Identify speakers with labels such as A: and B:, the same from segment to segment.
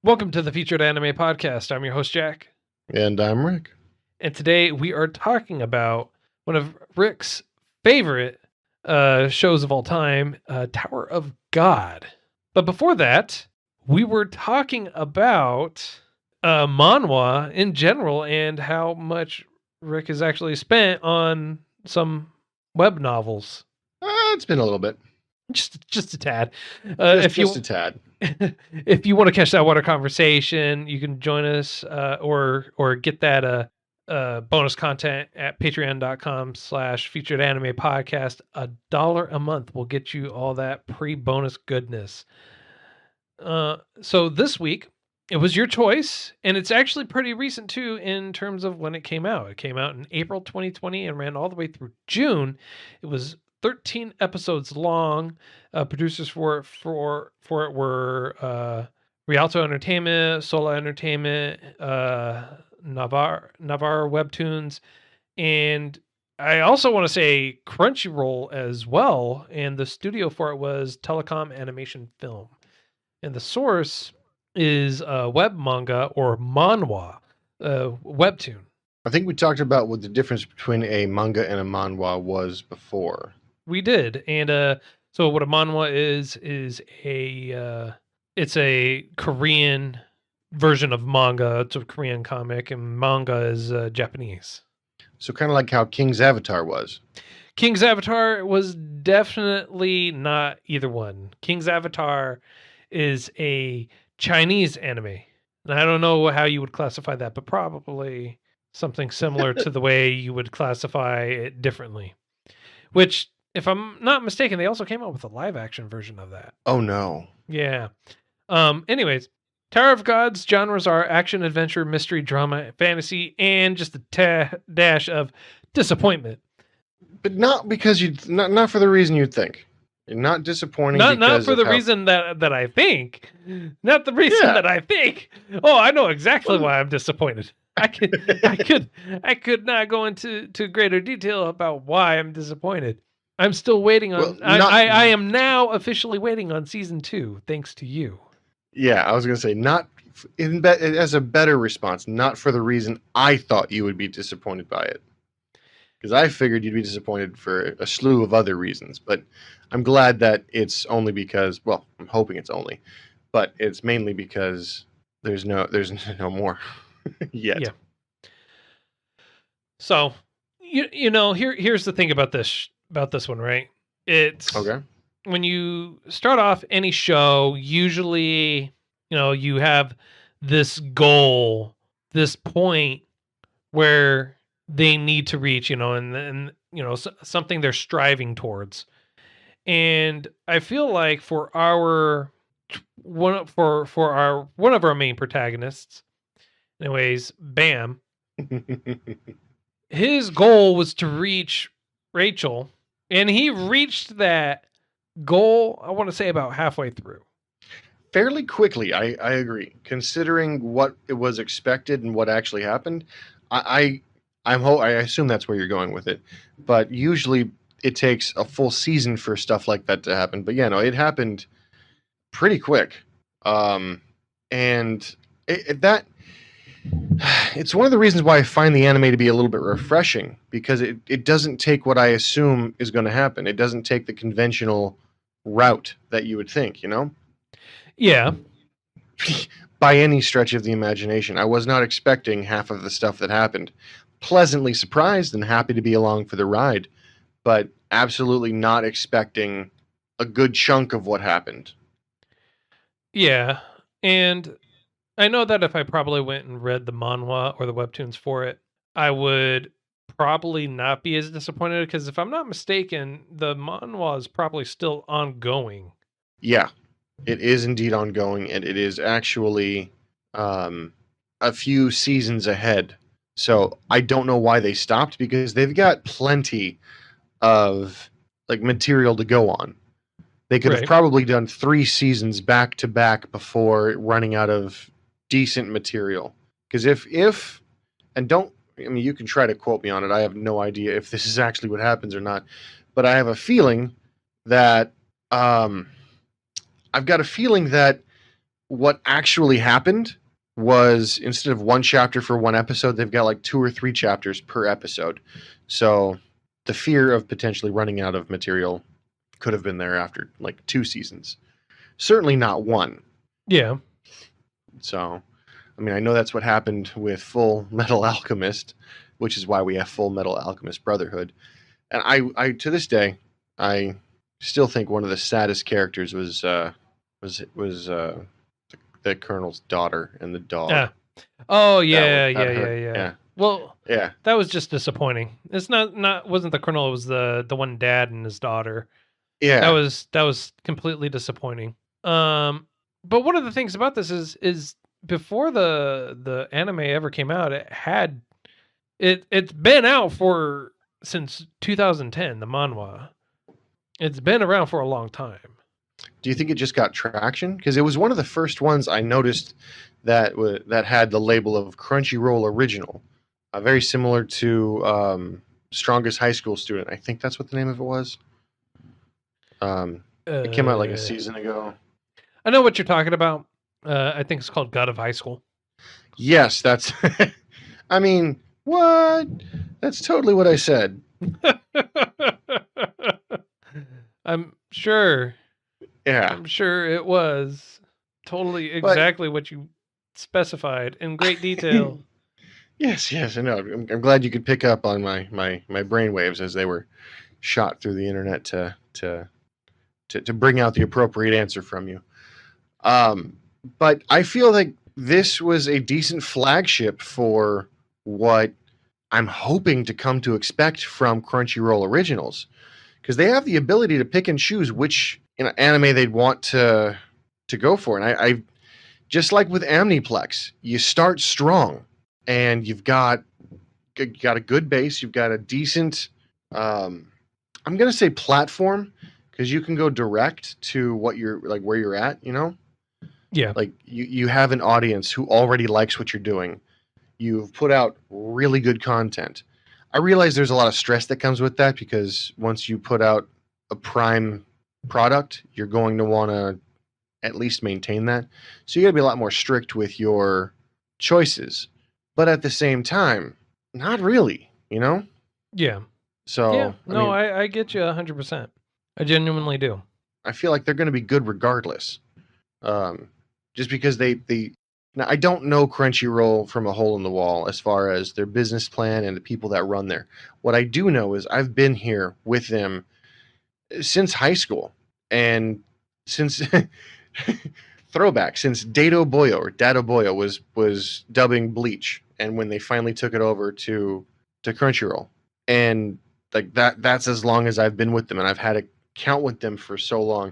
A: Welcome to the Featured Anime Podcast. I'm your host, Jack.
B: And I'm Rick.
A: And today we are talking about one of Rick's favorite shows of all time, Tower of God. But before that, we were talking about manhwa in general and how much Rick has actually spent on some web novels.
B: It's been a little bit.
A: Just a tad.
B: Just a tad.
A: If you want to catch that water conversation, you can join us or get that bonus content at patreon.com/featured anime podcast. $1 a month will get you all that pre-bonus goodness. So this week it was your choice, and it's actually pretty recent too in terms of when it came out. It came out in April 2020 and ran all the way through June. It was 13 episodes long. Producers for it were Rialto Entertainment, Sola Entertainment, Naver Webtoons, and I also want to say Crunchyroll as well. And the studio for it was Telecom Animation Film. And the source is web manga or manhwa, webtoon.
B: I think we talked about what the difference between a manga and a manhwa was before.
A: We did, and so what a manhwa is it's a Korean version of manga. It's a Korean comic, and manga is Japanese.
B: So kind of like how King's Avatar was.
A: King's Avatar was definitely not either one. King's Avatar is a Chinese anime, and I don't know how you would classify that, but probably something similar to the way you would classify it differently. Which, if I'm not mistaken, they also came out with a live action version of that.
B: Oh no.
A: Yeah. Anyways, Tower of God's genres are action, adventure, mystery, drama, fantasy, and just a dash of disappointment.
B: But not because not for the reason you'd think. Not disappointing.
A: Not for the reason that I think. Not the reason that I think. Oh, I know exactly why I'm disappointed. I could not go into greater detail about why I'm disappointed. I'm still waiting on. I am now officially waiting on season 2, thanks to you.
B: Yeah, I was gonna say not as a better response, not for the reason I thought you would be disappointed by it. Because I figured you'd be disappointed for a slew of other reasons, but I'm glad that it's only because, well, I'm hoping it's only, but it's mainly because there's no more yet.
A: Yeah. So, you know, here's the thing about this one, right? It's
B: okay.
A: When you start off any show, usually, you have this goal, this point where they need to reach, and something they're striving towards. And I feel like for one of our main protagonists, anyways, Bam, his goal was to reach Rachel, and he reached that goal, I want to say, about halfway through.
B: Fairly quickly, I agree. Considering what it was expected and what actually happened, I assume that's where you're going with it. But usually it takes a full season for stuff like that to happen. But yeah, no, it happened pretty quick. And it's one of the reasons why I find the anime to be a little bit refreshing, because it doesn't take what I assume is going to happen. It doesn't take the conventional route that you would think,
A: Yeah.
B: By any stretch of the imagination. I was not expecting half of the stuff that happened. Pleasantly surprised and happy to be along for the ride, but absolutely not expecting a good chunk of what happened.
A: Yeah, and I know that if I probably went and read the manhwa or the webtoons for it, I would probably not be as disappointed, because if I'm not mistaken, the manhwa is probably still ongoing.
B: Yeah, it is indeed ongoing, and it is actually a few seasons ahead. So I don't know why they stopped, because they've got plenty of material to go on. They could have probably done 3 seasons back to back before running out of decent material. Because if you can try to quote me on it. I have no idea if this is actually what happens or not, but I have a feeling that I've got a feeling that what actually happened was instead of one chapter for one episode, they've got like 2 or 3 chapters per episode. So the fear of potentially running out of material could have been there after like 2 seasons. Certainly not one.
A: Yeah.
B: So, I mean, I know that's what happened with Full Metal Alchemist, which is why we have Full Metal Alchemist Brotherhood. And I to this day, I still think one of the saddest characters was the Colonel's daughter and the dog.
A: Yeah. Oh yeah,
B: That
A: yeah,
B: hurt.
A: yeah, yeah.
B: Yeah.
A: Well,
B: Yeah.
A: that was just disappointing. It's not wasn't the Colonel, it was the one dad and his daughter.
B: Yeah.
A: That was completely disappointing. But one of the things about this is before the anime ever came out, it's been out for since 2010, the manhwa. It's been around for a long time.
B: Do you think it just got traction? Because it was one of the first ones I noticed that had the label of Crunchyroll Original, very similar to Strongest High School Student. I think that's what the name of it was. It came out like a season ago.
A: I know what you're talking about. I think it's called God of High School.
B: Yes, that's. I mean, what? That's totally what I said.
A: I'm sure.
B: Yeah.
A: I'm sure it was totally exactly what you specified in great detail.
B: Yes, I know. I'm glad you could pick up on my brainwaves as they were shot through the internet to bring out the appropriate answer from you. But I feel like this was a decent flagship for what I'm hoping to come to expect from Crunchyroll Originals, because they have the ability to pick and choose which anime they'd want to go for. And I just like with Amniplex, you start strong and you've got a good base. You've got a decent, I'm going to say platform, because you can go direct to what you're like, where you're at,
A: Yeah.
B: Like you have an audience who already likes what you're doing. You've put out really good content. I realize there's a lot of stress that comes with that, because once you put out a prime product, you're going to want to at least maintain that. So you got to be a lot more strict with your choices. But at the same time, not really,
A: Yeah.
B: So,
A: yeah. No, I get you 100%. I genuinely do.
B: I feel like they're going to be good regardless. Just because they now, I don't know Crunchyroll from a hole in the wall as far as their business plan and the people that run there. What I do know is I've been here with them since high school, and since throwback, since Dado Boyo was dubbing Bleach, and when they finally took it over to Crunchyroll, and like that's as long as I've been with them, and I've had a count with them for so long.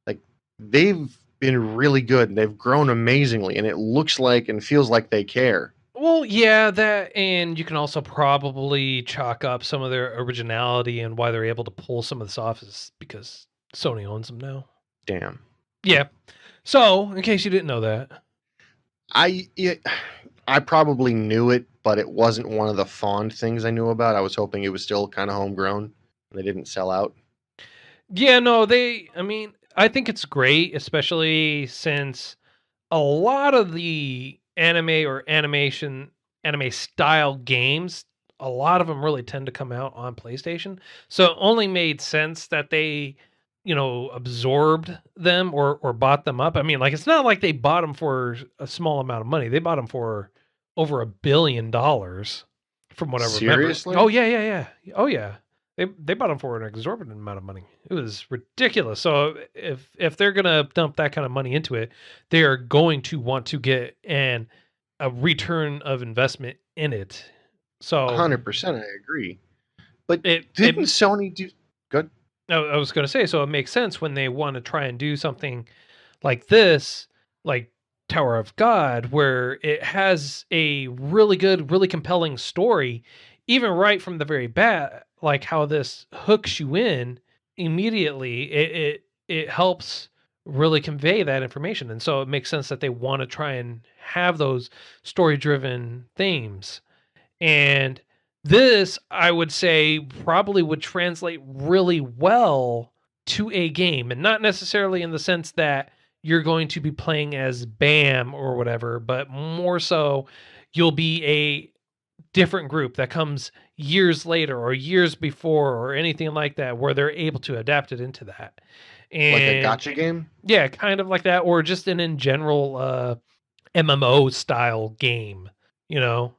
B: Like, they've been really good, and they've grown amazingly, and it looks like and feels like they care.
A: Well, yeah, that, and you can also probably chalk up some of their originality and why they're able to pull some of this off is because Sony owns them now.
B: Damn.
A: Yeah. So, in case you didn't know that,
B: I probably knew it, but it wasn't one of the fond things I knew about. I was hoping it was still kind of homegrown and they didn't sell out.
A: Yeah, no, I mean, I think it's great, especially since a lot of the anime or anime style games, a lot of them really tend to come out on PlayStation. So it only made sense that they, absorbed them or bought them up. I mean, like, it's not like they bought them for a small amount of money. They bought them for over $1 billion from what I remember.
B: Seriously?
A: Oh yeah. Oh yeah. They bought them for an exorbitant amount of money. It was ridiculous. So if they're gonna dump that kind of money into it, they are going to want to get a return of investment in it. So
B: 100%, I agree. But
A: didn't
B: Sony do good?
A: I was gonna say, so it makes sense when they want to try and do something like this, like Tower of God, where it has a really good, really compelling story, even right from the very bat, like how this hooks you in immediately. It helps really convey that information, and so it makes sense that they want to try and have those story driven themes. And this, I would say, probably would translate really well to a game, and not necessarily in the sense that you're going to be playing as Bam or whatever, but more so you'll be a different group that comes years later or years before or anything like that, where they're able to adapt it into that.
B: Like a
A: And
B: gotcha game?
A: yeah, kind of like that, or just an in general MMO style game, you know,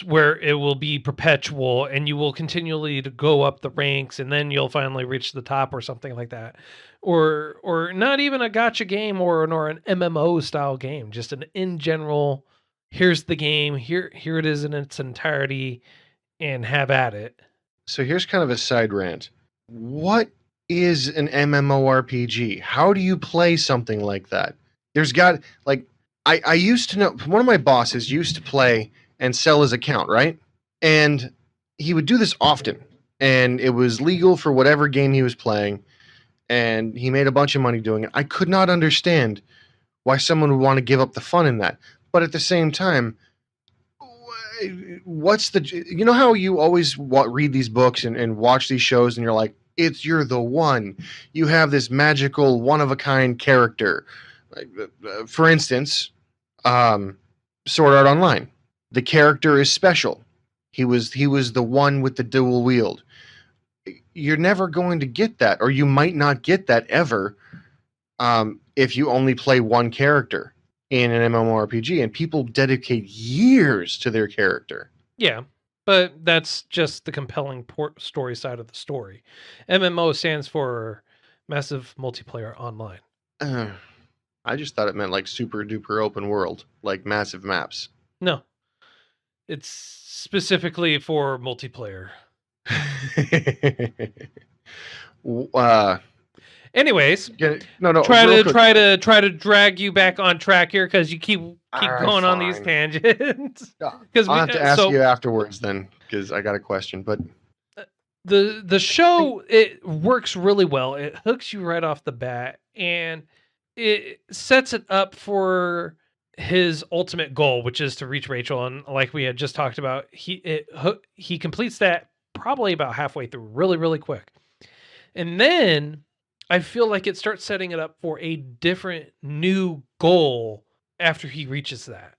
A: where it will be perpetual and you will continually to go up the ranks and then you'll finally reach the top or something like that. Or not even a gotcha game or an MMO style game, just an in general, here's the game, here it is in its entirety and have at it.
B: So here's kind of a side rant. What is an MMORPG? How do you play something like that? There's got like I used to know one of my bosses used to play and sell his account, right? And he would do this often. And it was legal for whatever game he was playing, and he made a bunch of money doing it. I could not understand why someone would want to give up the fun in that. But at the same time, what's the you know how you always read these books and watch these shows and you're like, you're the one, you have this magical one of a kind character, like, for instance, Sword Art Online, the character is special, he was the one with the dual wield. You're never going to get that, or you might not get that ever, if you only play one character in an MMORPG, and people dedicate years to their character.
A: Yeah, but that's just the compelling story side of the story. MMO stands for Massive Multiplayer Online.
B: I just thought it meant like super duper open world, like massive maps.
A: No, it's specifically for multiplayer. Anyways,
B: no.
A: Try to drag you back on track here because you keep going on these tangents.
B: Because I'll have to ask you afterwards then, because I got a question. But
A: the show, it works really well. It hooks you right off the bat, and it sets it up for his ultimate goal, which is to reach Rachel. And like we had just talked about, he completes that probably about halfway through, really, really quick. And then I feel like it starts setting it up for a different new goal after he reaches that.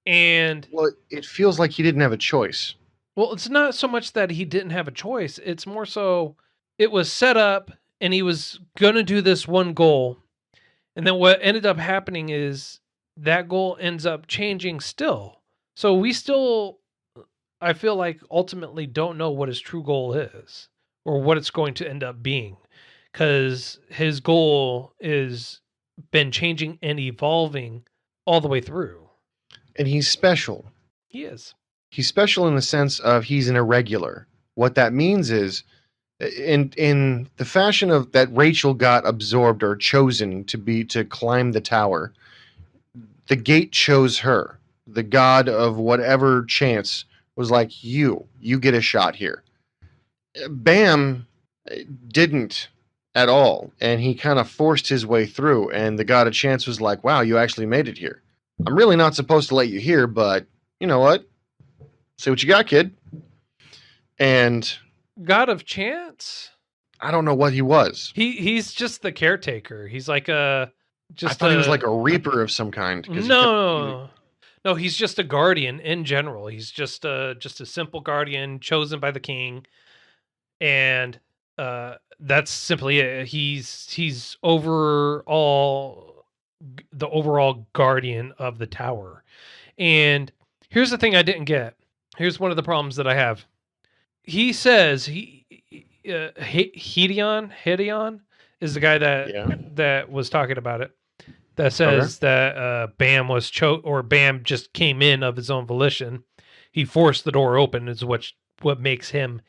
A: And
B: well, it feels like he didn't have a choice.
A: Well, it's not so much that he didn't have a choice. It's more so it was set up and he was going to do this one goal. And then what ended up happening is that goal ends up changing still. So we still, I feel like, ultimately don't know what his true goal is or what it's going to end up being, because his goal is been changing and evolving all the way through.
B: And he's special.
A: He is.
B: He's special in the sense of he's an irregular. What that means is, in the fashion of that Rachel got absorbed or chosen to climb the tower, the gate chose her. The god of whatever chance was like, you get a shot here. Bam didn't at all, and he kind of forced his way through, and the god of chance was like, wow, you actually made it here. I'm really not supposed to let you here, but you know what? Say what you got, kid. And
A: God of chance?
B: I don't know what he was.
A: He's just the caretaker. He's like
B: I thought he was like a reaper of some kind.
A: No, he's just a guardian in general. He's just a simple guardian chosen by the king, and that's simply it. He's overall the overall guardian of the tower. And here's the thing I didn't get. Here's one of the problems that I have. He says Hideon is the guy that was talking about it. That says that Bam was or Bam just came in of his own volition. He forced the door open, is what makes him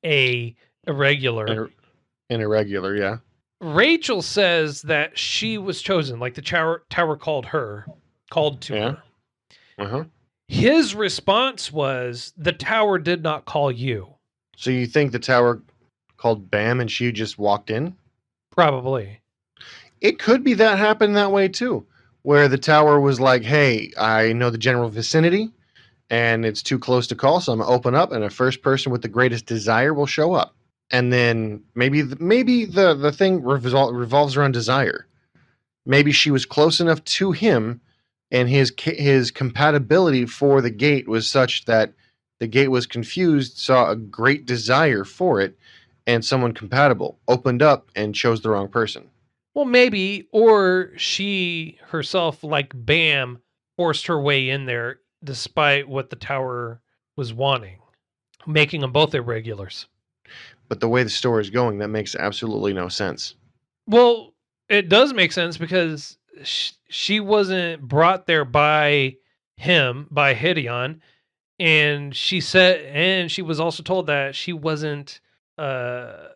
A: a irregular.
B: An irregular, yeah.
A: Rachel says that she was chosen, like the tower called to her.
B: Uh-huh.
A: His response was, the tower did not call you.
B: So you think the tower called Bam and she just walked in?
A: Probably.
B: It could be that happened that way too, where the tower was like, hey, I know the general vicinity and it's too close to call, so I'm going to open up and the first person with the greatest desire will show up. And then maybe the thing revolves around desire. Maybe she was close enough to him, and his compatibility for the gate was such that the gate was confused, saw a great desire for it, and someone compatible opened up and chose the wrong person.
A: Well, maybe, or she herself, like Bam, forced her way in there despite what the tower was wanting, making them both irregulars.
B: But the way the story is going, that makes absolutely no sense.
A: Well, it does make sense because she wasn't brought there by him, by Hideon, and she was also told that she wasn't, uh,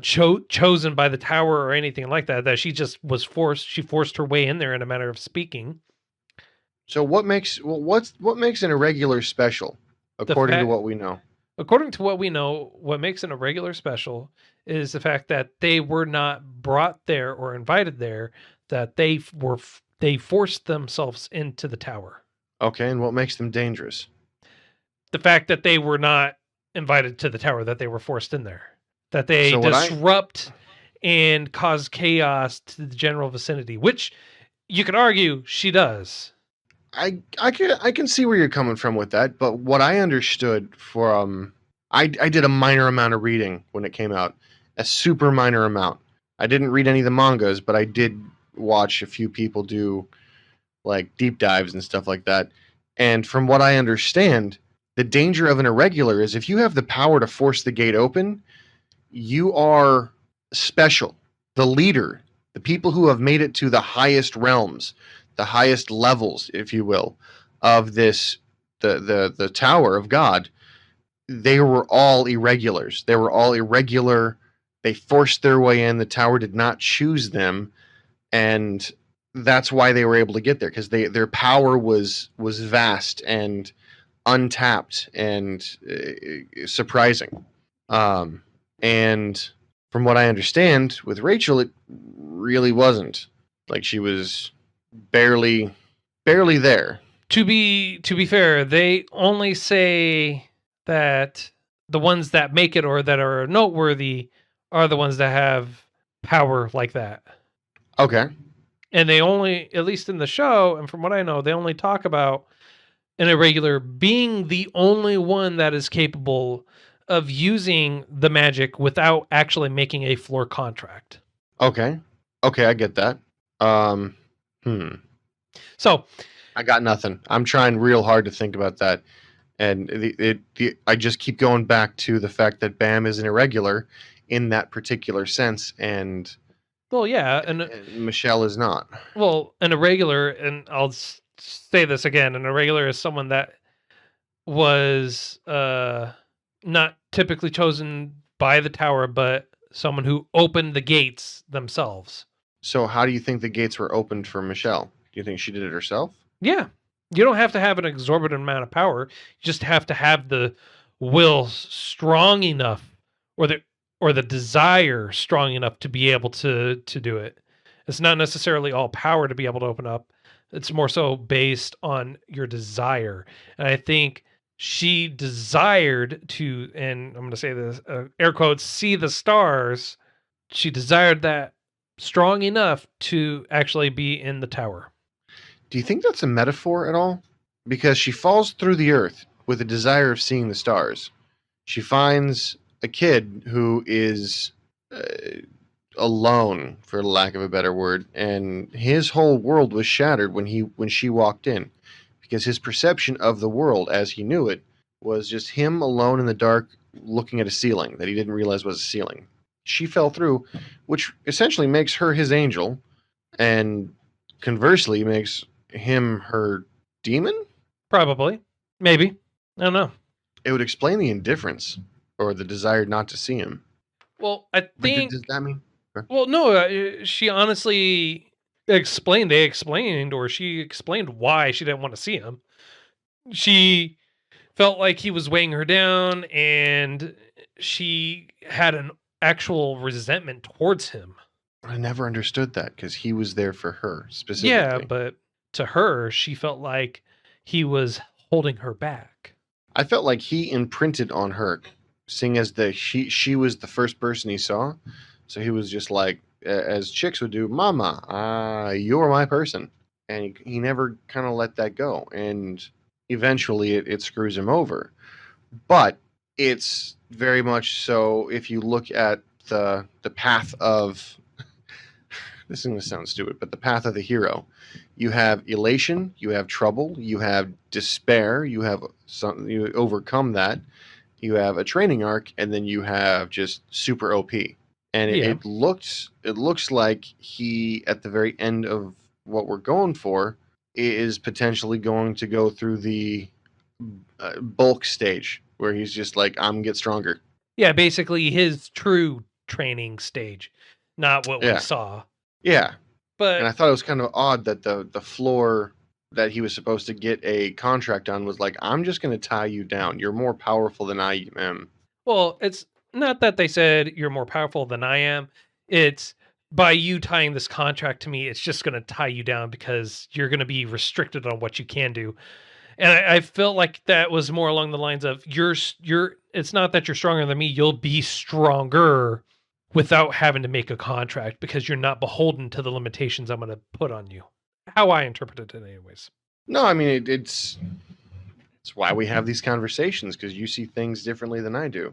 A: chosen by the tower or anything like that. That she just was forced. She forced her way in there, in a manner of speaking.
B: So what makes an irregular special,
A: The
B: according to
A: fact,
B: what we know?
A: according to what we know, what makes an irregular special is the fact that they were not brought there or invited there. That they forced themselves into the tower.
B: Okay, and what makes them dangerous?
A: The fact that they were not invited to the tower, that they were forced in there, that they
B: So what I
A: disrupt and cause chaos to the general vicinity, which you could argue she does.
B: I can see where you're coming from with that, but what I understood from I did a minor amount of reading when it came out, a super minor amount. I didn't read any of the mangas, but I did watch a few people do like deep dives and stuff like that. And from what I understand, the danger of an irregular is if you have the power to force the gate open, you are special. The leader, the people who have made it to the highest realms, the highest levels, if you will, of this the Tower of God, they were all irregulars. They were all irregular. They forced their way in. The tower did not choose them, and that's why they were able to get there because their power was vast and untapped and surprising. And from what I understand, with Rachel, it really wasn't. Like she was barely there.
A: To be fair, they only say that the ones that make it or that are noteworthy are the ones that have power like that.
B: Okay.
A: And they only, at least in the show, and from what I know, they only talk about an irregular being the only one that is capable of using the magic without actually making a floor contract.
B: Okay. Okay, I get that. Um, hmm.
A: So,
B: I got nothing. I'm trying real hard to think about that, and I just keep going back to the fact that Bam is an irregular in that particular sense, and,
A: well, yeah,
B: and Michelle is not.
A: an irregular, and I'll say this again, an irregular is someone that was not typically chosen by the tower, but someone who opened the gates themselves.
B: So, how do you think the gates were opened for Michelle? Do you think she did it herself?
A: Yeah. You don't have to have an exorbitant amount of power. You just have to have the will strong enough, or the desire strong enough to be able to do it. It's not necessarily all power to be able to open up. It's more so based on your desire. And I think she desired to, and I'm going to say this, air quotes, see the stars. She desired that strong enough to actually be in the tower.
B: Do you think that's a metaphor at all? Because she falls through the earth with a desire of seeing the stars. She finds a kid who is alone, for lack of a better word, and his whole world was shattered when she walked in, because his perception of the world as he knew it was just him alone in the dark, looking at a ceiling that he didn't realize was a ceiling. She fell through, which essentially makes her his angel, and conversely makes him her demon.
A: Probably. Maybe. I don't know.
B: It would explain the indifference or the desire not to see him.
A: Well, I
B: But
A: think.
B: does that mean?
A: Well, no. She honestly explained. They explained, or she explained why she didn't want to see him. She felt like he was weighing her down, and she had an actual resentment towards him.
B: I never understood that because he was there for her
A: Yeah,
B: specifically.
A: but to her, she felt like he was holding her back.
B: I felt like he imprinted on her, seeing as she was the first person he saw. So he was just like as chicks would do, "Mama, you're my person," and he never kind of let that go, and eventually it screws him over. But it's very much so. If you look at the path of this is going to sound stupid, but the path of the hero, you have elation, you have trouble, you have despair, you have some, you overcome that, you have a training arc, and then you have just super OP. And
A: Yeah.
B: it looks like he at the very end of what we're going for is potentially going to go through the bulk stage where he's just like, I'm get stronger.
A: Yeah, basically his true training stage, not what we
B: Yeah.
A: saw.
B: Yeah. And I
A: But
B: thought it was kind of odd that the floor that he was supposed to get a contract on was like, I'm just going to tie you down. You're more powerful than I am.
A: well, it's not that they said you're more powerful than I am. It's by you tying this contract to me, it's just going to tie you down because you're going to be restricted on what you can do. And I felt like that was more along the lines of you're. It's not that you're stronger than me. You'll be stronger without having to make a contract because you're not beholden to the limitations I'm going to put on you. How I interpreted it, anyways.
B: No, I mean it's why we have these conversations because you see things differently than I do.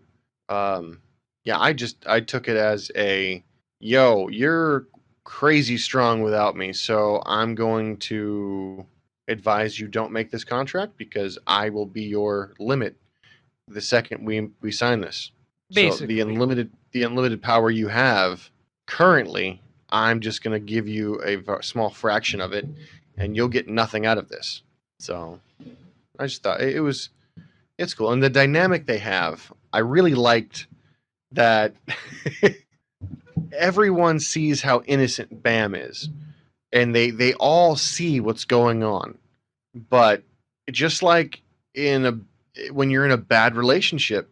B: Yeah, I took it as a yo, you're crazy strong without me, so I'm going to advise you don't make this contract because I will be your limit the second we sign this. So
A: Basically,
B: the unlimited power you have currently, I'm just going to give you a small fraction of it, and you'll get nothing out of this. So I just thought it's cool, and the dynamic they have, I really liked that. Everyone sees how innocent Bam is, and they all see what's going on, but just like in a when you're in a bad relationship,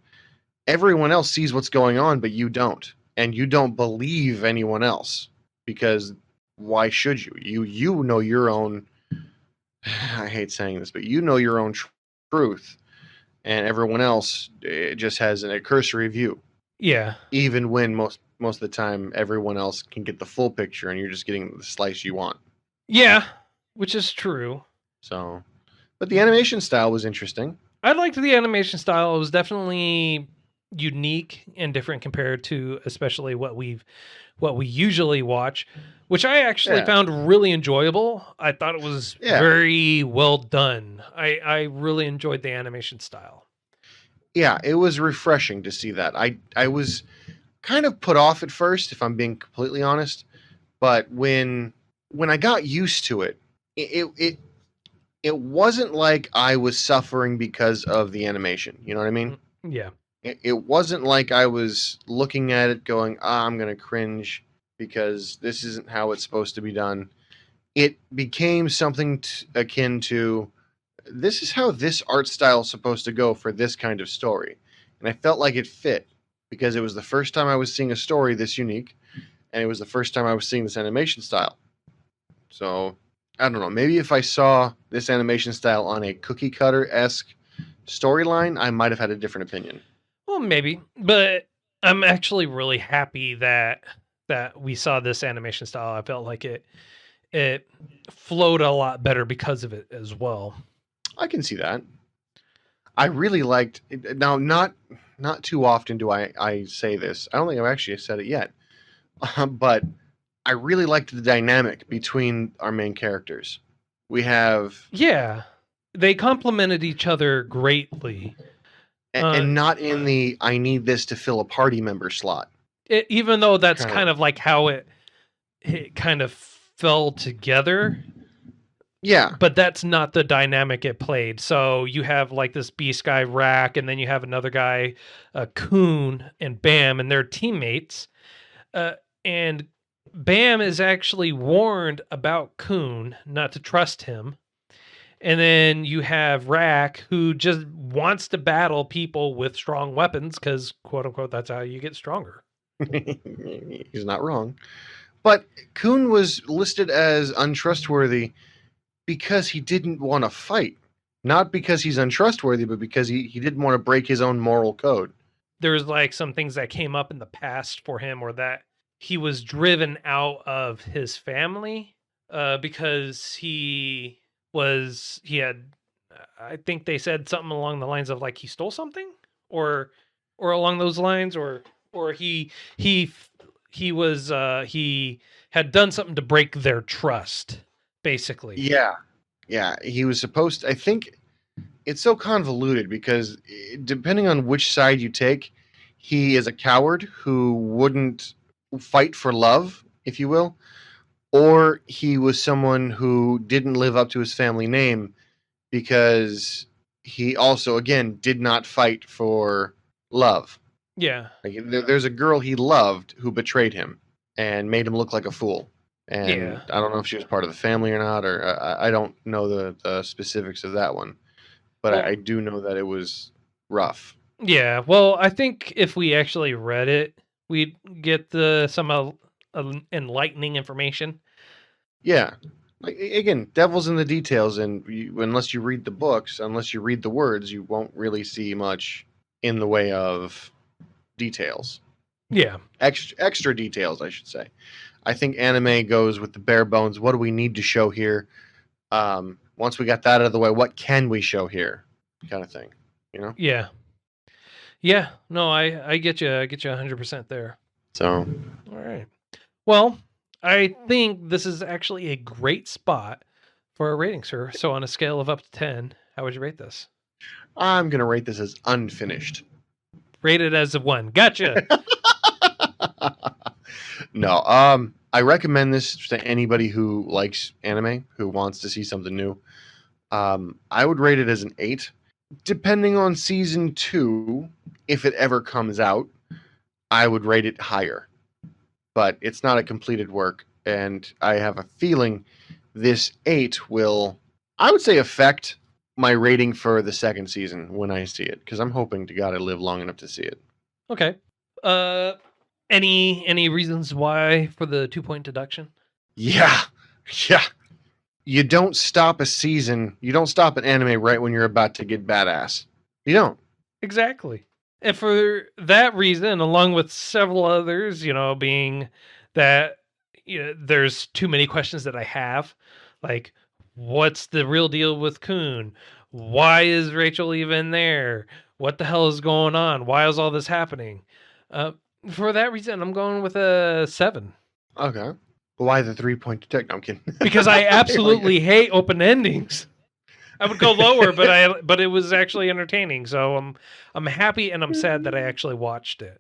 B: everyone else sees what's going on, but you don't, and you don't believe anyone else because why should you? You know your own. I hate saying this, but you know your own truth, and everyone else just has a cursory view.
A: yeah,
B: Even when most of the time everyone else can get the full picture, and you're just getting the slice you want.
A: yeah, which is true.
B: So, but the animation style was interesting.
A: I liked the animation style. It was definitely unique and different compared to especially what we usually watch, which I actually
B: Yeah,
A: found really enjoyable. I thought it was
B: yeah,
A: very well done. I really enjoyed the animation style.
B: yeah. It was refreshing to see that. I was kind of put off at first, if I'm being completely honest. But when I got used to it, it wasn't like I was suffering because of the animation. You know what I mean?
A: Yeah.
B: It wasn't like I was looking at it going, I'm going to cringe because this isn't how it's supposed to be done. It became something akin to this is how this art style is supposed to go for this kind of story. And I felt like it fit because it was the first time I was seeing a story this unique, and it was the first time I was seeing this animation style. So I don't know. Maybe if I saw this animation style on a cookie cutter esque storyline, I might have had a different opinion.
A: Well, maybe, but I'm actually really happy that we saw this animation style. I felt like it flowed a lot better because of it as well.
B: I can see that. I really liked it. Now, not too often do I say this. I don't think I've actually said it yet, but I really liked the dynamic between our main characters. We have,
A: Yeah, they complemented each other greatly.
B: and not in the I need this to fill a party member slot.
A: Even though that's
B: Kind of,
A: kind of like how it kind of fell together,
B: yeah,
A: but that's not the dynamic it played. So you have like this beast guy Rack, and then you have another guy, Coon and Bam, and they're teammates. And Bam is actually warned about Coon not to trust him. And then you have Rack, who just wants to battle people with strong weapons because, quote unquote, that's how you get stronger.
B: he's not wrong. But Kuhn was listed as untrustworthy because he didn't want to fight. Not because he's untrustworthy, but because he didn't want to break his own moral code.
A: There's like some things that came up in the past for him, or that he was driven out of his family because he had, I think they said something along the lines of like he stole something, or along those lines, or he he had done something to break their trust, basically.
B: Yeah, he was supposed to, I think it's so convoluted because depending on which side you take, he is a coward who wouldn't fight for love, if you will, or he was someone who didn't live up to his family name because he also, again, did not fight for love.
A: Yeah.
B: Like, there's a girl he loved who betrayed him and made him look like a fool. And
A: Yeah.
B: I don't know if she was part of the family or not, or I don't know the specifics of that one. But
A: Well,
B: I do know that it was rough.
A: yeah. Well, I think if we actually read it, we'd get some enlightening information.
B: Yeah. Like, again, devil's in the details, and unless you read the books, unless you read the words, you won't really see much in the way of details.
A: Yeah.
B: Extra details, I should say. I think anime goes with the bare bones. What do we need to show here? Once we got that out of the way, what can we show here? Kind of thing, you know?
A: Yeah. Yeah. No, I get you. I get you 100% there.
B: So,
A: All right. Well, I think this is actually a great spot for a rating, sir. So on a scale of up to 10, how would you rate this?
B: I'm going to rate this as unfinished.
A: Rated as a 1. Gotcha.
B: No, I recommend this to anybody who likes anime, who wants to see something new. I would rate it as an 8. Depending on season 2, if it ever comes out, I would rate it higher. But it's not a completed work, and I have a feeling this 8 will, I would say, affect my rating for the second season when I see it, because I'm hoping to God I live long enough to see it.
A: Okay. Any reasons why for the 2-point deduction?
B: Yeah. You don't stop a season, you don't stop an anime right when you're about to get badass. You don't.
A: Exactly. And for that reason, along with several others, being that there's too many questions that I have, like what's the real deal with Kun? Why is Rachel even there? What the hell is going on? Why is all this happening? For that reason, I'm going with a 7.
B: Okay. But why the 3-point deduction? No, I'm kidding.
A: Because I absolutely hate open endings. I would go lower, but it was actually entertaining. So I'm happy and I'm sad that I actually watched it.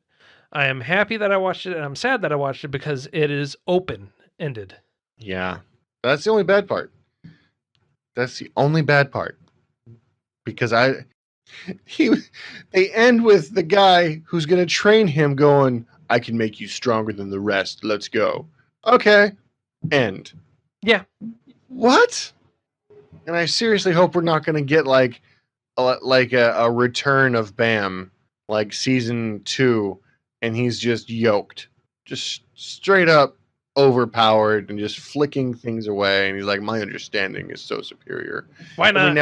A: I am happy that I watched it and I'm sad that I watched it because it is open ended.
B: Yeah. That's the only bad part. That's the only bad part. Because they end with the guy who's going to train him going, I can make you stronger than the rest. Let's go. Okay. End.
A: Yeah.
B: What? And I seriously hope we're not going to get like a return of Bam, like season 2, and he's just yoked, just straight up overpowered and just flicking things away. And he's like, my understanding is so superior.
A: Why not?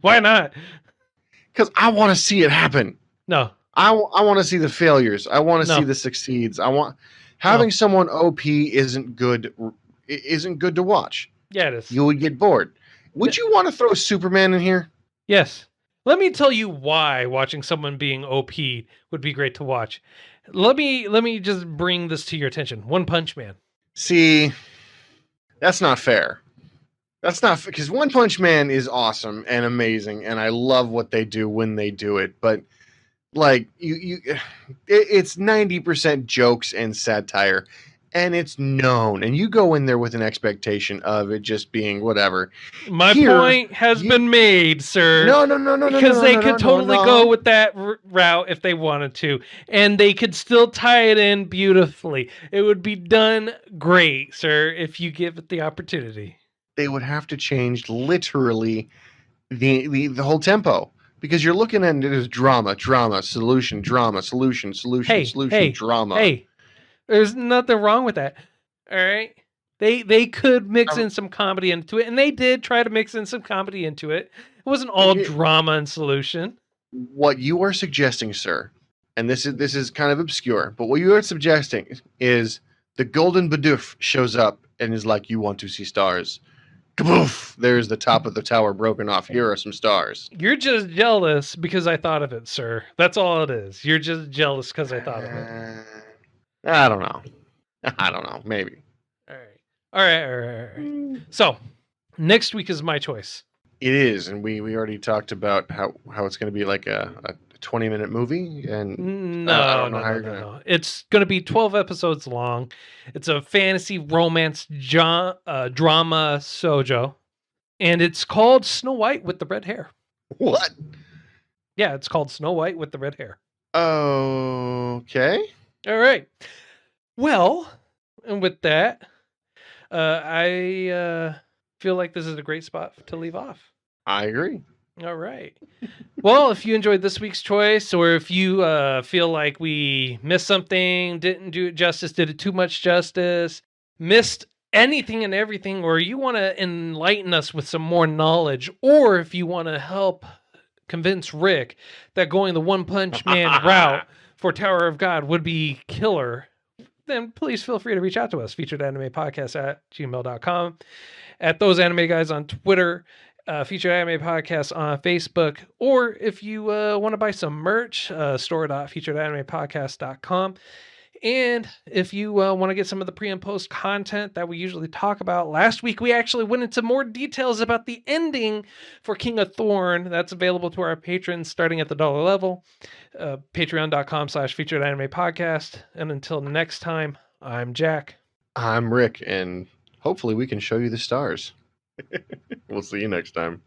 A: Why not?
B: Because I want to see it happen.
A: No.
B: I want to see the failures. I want to see the succeeds. I want having someone OP isn't good to watch.
A: Yeah, it is.
B: You would get bored. Would you want to throw Superman in here?
A: Yes. Let me tell you why watching someone being OP would be great to watch. Let me just bring this to your attention. One Punch Man.
B: See, that's not fair. That's not because One Punch Man is awesome and amazing, and I love what they do when they do it. But like it's 90% jokes and satire, and it's known. And you go in there with an expectation of it just being whatever.
A: My point has been made, sir.
B: No.
A: Because they could totally go with that route if they wanted to, and they could still tie it in beautifully. It would be done great, sir, if you give it the opportunity.
B: They would have to change literally the whole tempo. Because you're looking at it as drama, solution, drama, solution, drama.
A: Hey, there's nothing wrong with that. All right. They could mix in some comedy into it, and they did try to mix in some comedy into it. It wasn't all drama and solution.
B: What you are suggesting, sir, and this is kind of obscure, but what you are suggesting is the golden Bidoof shows up and is like, "You want to see stars? Kaboof! There's the top of the tower broken off. Here are some stars."
A: You're just jealous because I thought of it, sir. That's all it is. You're just jealous because I thought of it.
B: I don't know. I don't know. Maybe.
A: All right. All right. All right. All right. So next week is my choice.
B: It is, and we already talked about how it's going to be like a 20-minute movie, and I don't know how you're gonna.
A: No. It's going to be 12 episodes long. It's a fantasy romance drama sojo, and it's called Snow White with the Red Hair.
B: What?
A: Yeah, it's called Snow White with the Red Hair.
B: Okay.
A: All right. Well, and with that, I feel like this is a great spot to leave off.
B: I agree.
A: All right. Well, if you enjoyed this week's choice, or if you feel like we missed something, didn't do it justice, did it too much justice, missed anything and everything, or you want to enlighten us with some more knowledge, or if you want to help convince Rick that going the One Punch Man route for Tower of God would be killer, then please feel free to reach out to us, featuredanimepodcast@gmail.com, at Those Anime Guys on Twitter, Featured Anime Podcast on Facebook, or if you want to buy some merch, store.featuredanimepodcast.com. And if you want to get some of the pre and post content that we usually talk about, last week we actually went into more details about the ending for King of Thorn. That's available to our patrons starting at the $1 level. Patreon.com/featuredanimepodcast. And until next time, I'm Jack.
B: I'm Rick, and hopefully we can show you the stars. We'll see you next time.